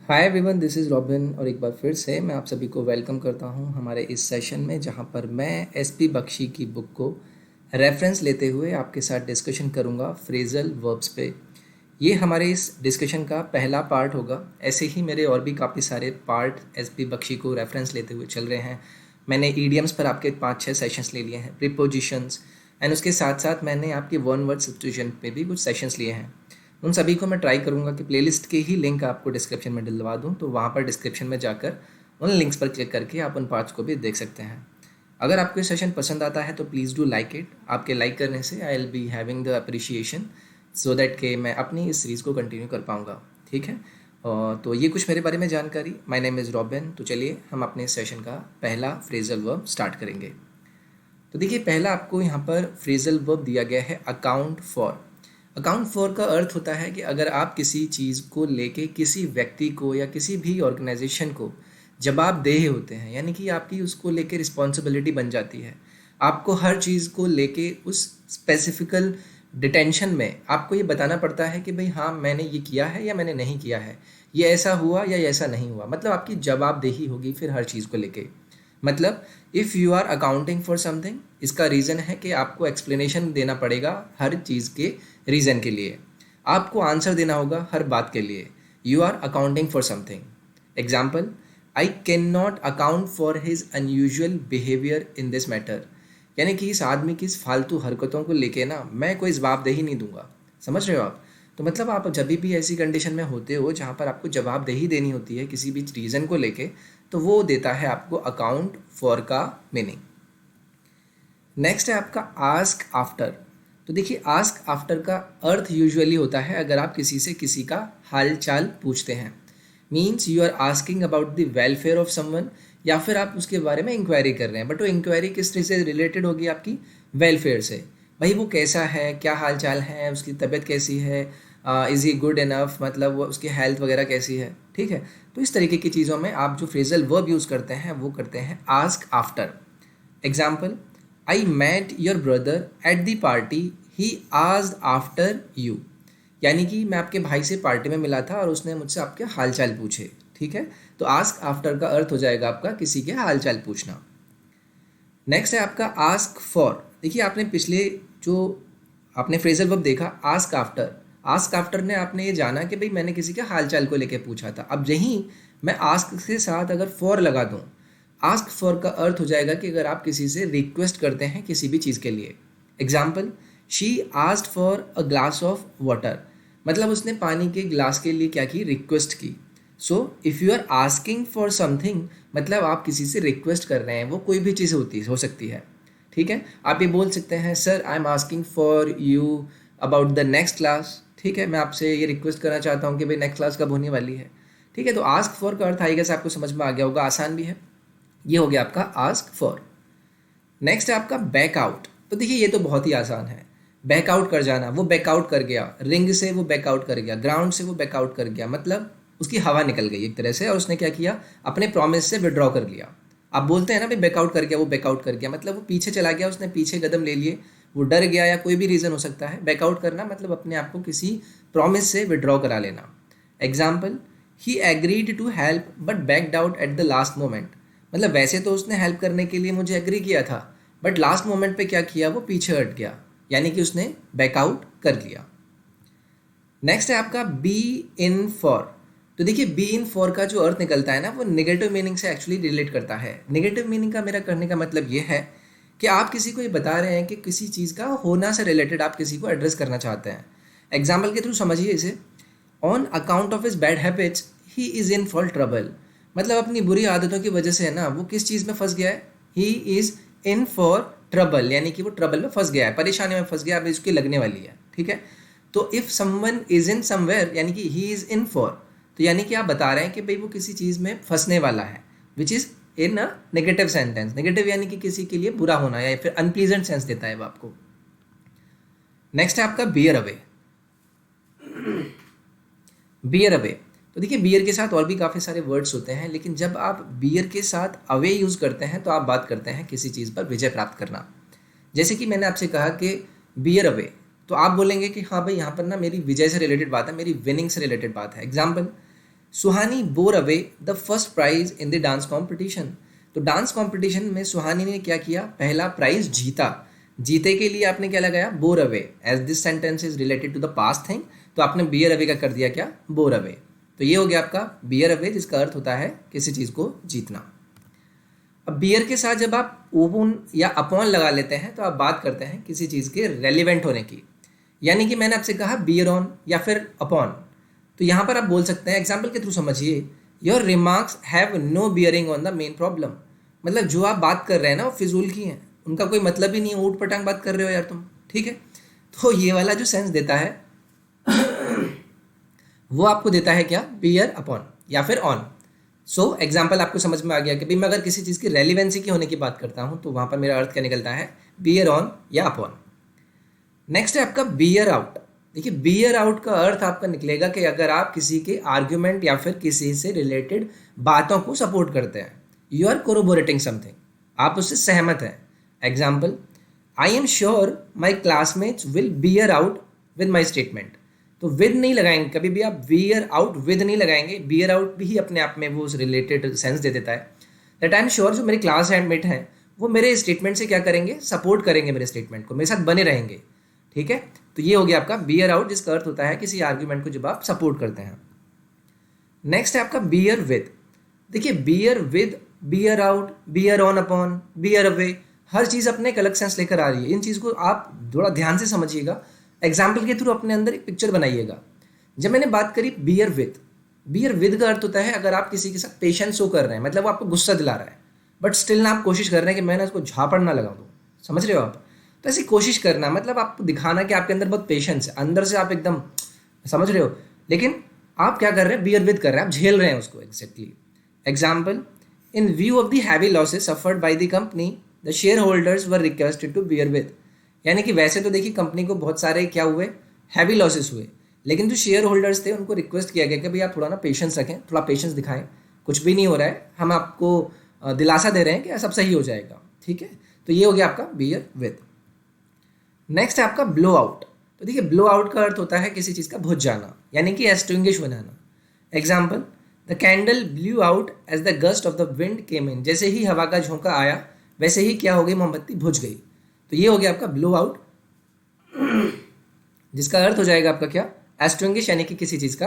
Hi everyone, this is robin और एक बार फिर से मैं आप सभी को वेलकम करता हूं हमारे इस सेशन में, जहां पर मैं एसपी बख्शी की बुक को रेफरेंस लेते हुए आपके साथ डिस्कशन करूंगा फ्रेजल वर्ब्स पे। ये हमारे इस डिस्कशन का पहला पार्ट होगा। ऐसे ही मेरे और भी काफ़ी सारे पार्ट एसपी बख्शी को रेफरेंस लेते हुए चल रहे हैं। मैंने ईडियम्स पर आपके 5-6 सेशंस ले लिए हैं, प्रीपोजिशंस, एंड उसके साथ साथ मैंने आपके वन वर्ड सब्स्टिट्यूशन पे भी कुछ सेशंस लिए हैं। उन सभी को मैं ट्राई करूँगा कि प्लेलिस्ट के ही लिंक आपको डिस्क्रिप्शन में डलवा दूँ, तो वहाँ पर डिस्क्रिप्शन में जाकर उन लिंक्स पर क्लिक करके आप उन पार्ट्स को भी देख सकते हैं। अगर आपको ये सेशन पसंद आता है तो प्लीज़ डू लाइक इट। आपके लाइक करने से I will be having the appreciation so that कि मैं अपनी इस सीरीज़ को कंटिन्यू कर पाऊँगा। ठीक है, तो ये कुछ मेरे बारे में जानकारी। My name is robin. तो चलिए हम अपने इस सेशन का पहला फ्रेजल वर्ब स्टार्ट करेंगे। तो देखिए, पहला आपको यहाँ पर फ्रेजल वर्ब दिया गया है अकाउंट फॉर। अकाउंट फॉर का अर्थ होता है कि अगर आप किसी चीज़ को लेके किसी व्यक्ति को या किसी भी ऑर्गेनाइजेशन को जवाबदेह होते हैं, यानी कि आपकी उसको लेके रिस्पॉन्सिबिलिटी बन जाती है। आपको हर चीज़ को लेके उस स्पेसिफिकल डिटेंशन में आपको ये बताना पड़ता है कि भाई हाँ, मैंने ये किया है या मैंने नहीं किया है, ये ऐसा हुआ या ये ऐसा नहीं हुआ। मतलब आपकी जवाबदेही होगी फिर हर चीज़ को लेके। मतलब if you are accounting for something, इसका रीज़न है कि आपको एक्सप्लेनेशन देना पड़ेगा हर चीज़ के रीज़न के लिए। आपको आंसर देना होगा हर बात के लिए। You are accounting for something. Example, I can not account for his unusual behaviour in this matter. यानी कि इस आदमी की इस फालतू हरकतों को लेके ना मैं कोई जवाबदेही नहीं दूंगा। समझ रहे हो आप? तो मतलब आप जब भी ऐसी कंडीशन में होते हो जहाँ पर आपको जवाबदेही देनी होती है किसी भी रीज़न को लेके, तो वो देता है आपको अकाउंट फॉर का मीनिंग। नेक्स्ट है आपका आस्क आफ्टर। तो देखिए, आस्क आफ्टर का अर्थ यूजुअली होता है अगर आप किसी से किसी का हाल चाल पूछते हैं। Means you are asking about the welfare of someone, या फिर आप उसके बारे में इंक्वायरी कर रहे हैं। बट वो इंक्वायरी किस चीज़ से रिलेटेड होगी? आपकी वेलफेयर से। भाई वो कैसा है, क्या हाल चाल है, उसकी तबीयत कैसी है, इज़ ही गुड इनफ, मतलब वो उसकी हेल्थ वगैरह कैसी है। ठीक है, तो इस तरीके की चीज़ों में आप जो फ्रेजल वर्ब यूज़ करते हैं वो करते हैं ask after. Example, I met your brother at the party, he asked after you. यानी कि मैं आपके भाई से पार्टी में मिला था और उसने मुझसे आपके हाल चाल पूछे। ठीक है, तो आस्क आफ्टर का अर्थ हो जाएगा आपका किसी के हाल चाल पूछना। नेक्स्ट है आपका आस्क फॉर। देखिए, आपने पिछले जो आपने फ्रेजल वर्ब देखा आस्क आफ्टर, आस्क आफ्टर ने आपने ये जाना कि भाई मैंने किसी के हाल चाल को लेके पूछा था। अब यहीं मैं आस्क के साथ अगर फॉर लगा दूँ, आस्क फॉर का अर्थ हो जाएगा कि अगर आप किसी से रिक्वेस्ट करते हैं किसी भी चीज़ के लिए। Example, she asked for a glass of water. मतलब उसने पानी के ग्लास के लिए क्या की? रिक्वेस्ट की। So if you are asking for something, मतलब आप किसी से रिक्वेस्ट कर रहे हैं, वो कोई भी चीज़ हो सकती है। ठीक है, आप ये बोल सकते हैं, sir I am asking for you about the next class. ठीक है, मैं आपसे ये रिक्वेस्ट करना चाहता हूँ कि भाई नेक्स्ट क्लास कब होने वाली है। ठीक है, तो आस्क फॉर का अर्थ आएगा से आपको समझ में आ गया होगा, आसान भी है। ये हो गया आपका आस्क फॉर। नेक्स्ट है आपका बैक आउट। तो देखिए, ये तो बहुत ही आसान है। बैक आउट कर जाना, वो बैक आउट कर गया, रिंग से वो बैक आउट कर गया, ग्राउंड से वो बैक आउट कर गया। मतलब उसकी हवा निकल गई एक तरह से और उसने क्या किया? अपने प्रॉमिस से विड्रॉ कर लिया। आप बोलते हैं ना भाई बैकआउट कर गया, वो बैकआउट कर गया, मतलब वो पीछे चला गया, उसने पीछे कदम ले लिए, वो डर गया या कोई भी रीज़न हो सकता है। बैकआउट करना मतलब अपने आप को किसी प्रॉमिस से विड्रॉ करा लेना। Example, he agreed to help but backed out at the last moment. मतलब वैसे तो उसने हेल्प करने के लिए मुझे एग्री किया था, बट लास्ट मोमेंट पे क्या किया? वो पीछे हट गया, यानी कि उसने बैकआउट कर लिया। नेक्स्ट है आपका बी इन फॉर। तो देखिए, बी इन फॉर का जो अर्थ निकलता है ना, वो नेगेटिव मीनिंग से एक्चुअली रिलेट करता है। नेगेटिव मीनिंग का मेरा करने का मतलब ये है कि आप किसी को ये बता रहे हैं कि किसी चीज़ का होना से रिलेटेड आप किसी को एड्रेस करना चाहते हैं। एग्जाम्पल के थ्रू समझिए इसे। On account of his bad habits he is in for trouble. मतलब अपनी बुरी आदतों की वजह से है ना, वो किस चीज़ में फंस गया है? He is in for trouble, यानी कि वो ट्रबल में फंस गया है, परेशानी में फंस गया, अब इसकी लगने वाली है। ठीक है, तो if someone is in somewhere, यानी कि ही इज़ इन फॉर, तो यानी कि आप बता रहे हैं कि भाई वो किसी चीज़ में फंसने वाला है, which is in a negative sentence. Negative यानी कि किसी के लिए बुरा होना या फिर अनप्लीजेंट सेंस देता है वो आपको। नेक्स्ट है आपका बियर अवे। बियर अवे, तो देखिए बियर के साथ और भी काफ़ी सारे वर्ड्स होते हैं, लेकिन जब आप बियर के साथ अवे यूज़ करते हैं तो आप बात करते हैं किसी चीज़ पर विजय प्राप्त करना। जैसे कि मैंने आपसे कहा कि बियर अवे, तो आप बोलेंगे कि हाँ भाई यहाँ पर ना मेरी विजय से रिलेटेड बात है, मेरी विनिंग से रिलेटेड बात है। Example, Suhani bore away the first prize in the dance competition. तो डांस कॉम्पिटिशन में सुहानी ने क्या किया, पहला प्राइज जीता। जीते के लिए आपने क्या लगाया, bore away. As this sentence is related to the past thing, तो आपने बियर अवे का कर दिया क्या, बोर अवे। तो ये हो गया आपका बियर अवे, जिसका अर्थ होता है किसी चीज़ को जीतना। अब बियर के साथ जब आप ओन या अपॉन लगा लेते हैं तो आप बात करते हैं किसी चीज़ के रेलिवेंट होने की। यानी कि मैंने आपसे कहा बियर ऑन या फिर अपॉन, तो यहाँ पर आप बोल सकते हैं, एग्जाम्पल के थ्रू समझिए, your remarks have no bearing on the main problem. मतलब जो आप बात कर रहे हैं ना वो फिजूल की हैं, उनका कोई मतलब ही नहीं है, ऊट पटांग बात कर रहे हो यार तुम, ठीक है। तो ये वाला जो सेंस देता है वो आपको देता है क्या, बियर अपॉन या फिर ऑन। सो एग्जाम्पल आपको समझ में आ गया कि भाई मैं अगर किसी चीज़ की रेलिवेंसी की होने की बात करता हूँ तो वहाँ पर मेरा अर्थ क्या निकलता है, बियर ऑन या अपॉन। नेक्स्ट है आपका बियर आउट। देखिए बियर आउट का अर्थ आपका निकलेगा कि अगर आप किसी के आर्ग्यूमेंट या फिर किसी से रिलेटेड बातों को सपोर्ट करते हैं, यू आर कोरोबोरेटिंग समथिंग, आप उससे सहमत हैं। Example, I am sure my classmates will beer out with my statement. तो विद नहीं लगाएंगे कभी भी आप, बियर आउट विद नहीं लगाएंगे। बियर आउट भी अपने आप में वो रिलेटेड सेंस दे देता है दैट आई एम श्योर जो मेरे क्लासमेट हैं वो मेरे स्टेटमेंट से क्या करेंगे, सपोर्ट करेंगे मेरे स्टेटमेंट को, मेरे साथ बने रहेंगे, ठीक है। तो ये हो गया आपका बियर आउट, जिसका अर्थ होता है किसी आर्ग्यूमेंट को जब आप सपोर्ट करते हैं। नेक्स्ट है आपका बियर विद। देखिए bear with, bear out, bear on upon, bear away, हर चीज़ अपने एक अलग सेंस लेकर आ रही है। इन चीज़ को आप थोड़ा ध्यान से समझिएगा, एग्जाम्पल के थ्रू अपने अंदर एक पिक्चर बनाइएगा। जब मैंने बात करी बियर विद, बियर विद का अर्थ होता है अगर आप किसी के साथ पेशेंस शो कर रहे हैं, मतलब वो आपको गुस्सा दिला रहा है बट स्टिल ना आप कोशिश कर रहे हैं कि मैं ना उसको झापड़ ना लगा दूँ, समझ रहे हो आप। तो ऐसी कोशिश करना मतलब आपको दिखाना कि आपके अंदर बहुत पेशेंस है, अंदर से आप एकदम, समझ रहे हो, लेकिन आप क्या कर रहे हैं, बियर विद कर रहे हैं, आप झेल रहे हैं उसको exactly. Example, in view of the heavy losses suffered by the company the shareholders were requested to bear with. यानी कि वैसे तो देखिए कंपनी को बहुत सारे क्या हुए, हैवी लॉसेस हुए, लेकिन जो शेयर होल्डर्स थे उनको रिक्वेस्ट किया गया कि भाई आप थोड़ा ना पेशेंस रखें, थोड़ा पेशेंस दिखाएं, कुछ भी नहीं हो रहा है, हम आपको दिलासा दे रहे हैं कि सब सही हो जाएगा, ठीक है। तो ये हो गया आपका बियर विद। नेक्स्ट है आपका ब्लो आउट। तो देखिए ब्लो आउट का अर्थ होता है किसी चीज़ का बुझ जाना, यानी कि एक्सटिंग्विश बनाना। Example, the candle blew out as the gust of the wind came in. जैसे ही हवा का झोंका आया वैसे ही क्या हो गई, मोमबत्ती बुझ गई। तो ये हो गया आपका ब्लो आउट, जिसका अर्थ हो जाएगा आपका क्या, एक्सटिंग्विश, यानी कि किसी चीज़ का